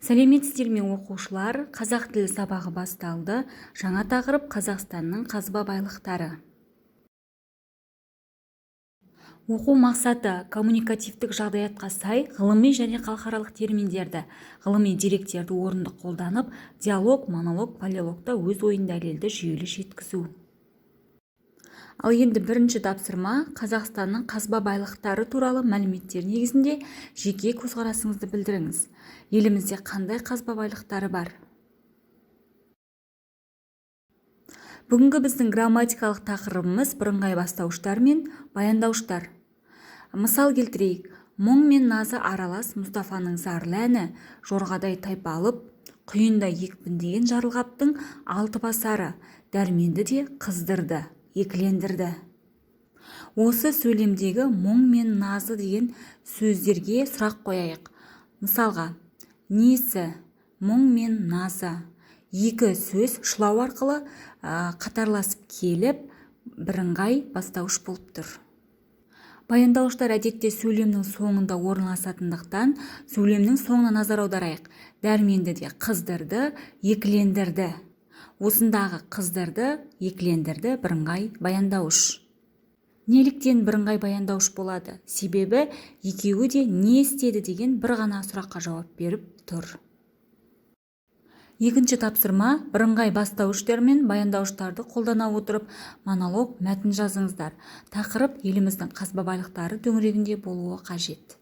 Сәлеметсіздер ме оқушылар, қазақ тілі сабағы басталды. Жаңа тақырып Қазақстанның қазба байлықтары. Оқу мақсаты коммуникативтік жағдаятқа сай ғылыми және халықаралық терминдерді, ғылыми деректерді орынды қолданып, диалог, монолог, полилогта өз ойын дәлелді жүйелі жеткізу. Ал енді бірінші тапсырма Қазақстанның қазба байлықтары туралы мәліметтер негізінде жеке көзқарасыңызды білдіріңіз. Елімізде қандай қазба байлықтары бар? Бүгінгі біздің грамматикалық тақырыбымыз бірыңғай бастауыштар мен баяндауыштар. Мысал келтірейік. Мұң мен назы аралас Мұстафаның зарлы әні, жорғадай тайпалып, құйындай екпіндеген жарылғаптың алты басары, дәрменді де қыздырды, екілендірді. Осы сөйлемдегі мұң мен назы деген сөздерге сұрақ қояйық. Мысалға, несі, мұң мен назы. Екі сөз шылау арқылы қатарласып келіп, бірыңғай бастауыш болып тұр. Баяндауыштар әдетте сөйлемнің соңында орналасатындықтан, сөйлемнің соңына назар аударайық. Дәрменді де қыздырды, екілендірді. Осындағы қыздырды, екілендірді бірыңғай баяндауыш. Неліктен бірыңғай баяндауыш болады? Себебі екеуі де не істеді деген бір ғана сұраққа жауап беріп тұр. Екінші тапсырма бірыңғай бастауыштар мен баяндауыштарды қолдана отырып монолог мәтін жазыңыздар. Тақырып еліміздің қазба байлықтары төңірегінде болуы қажет.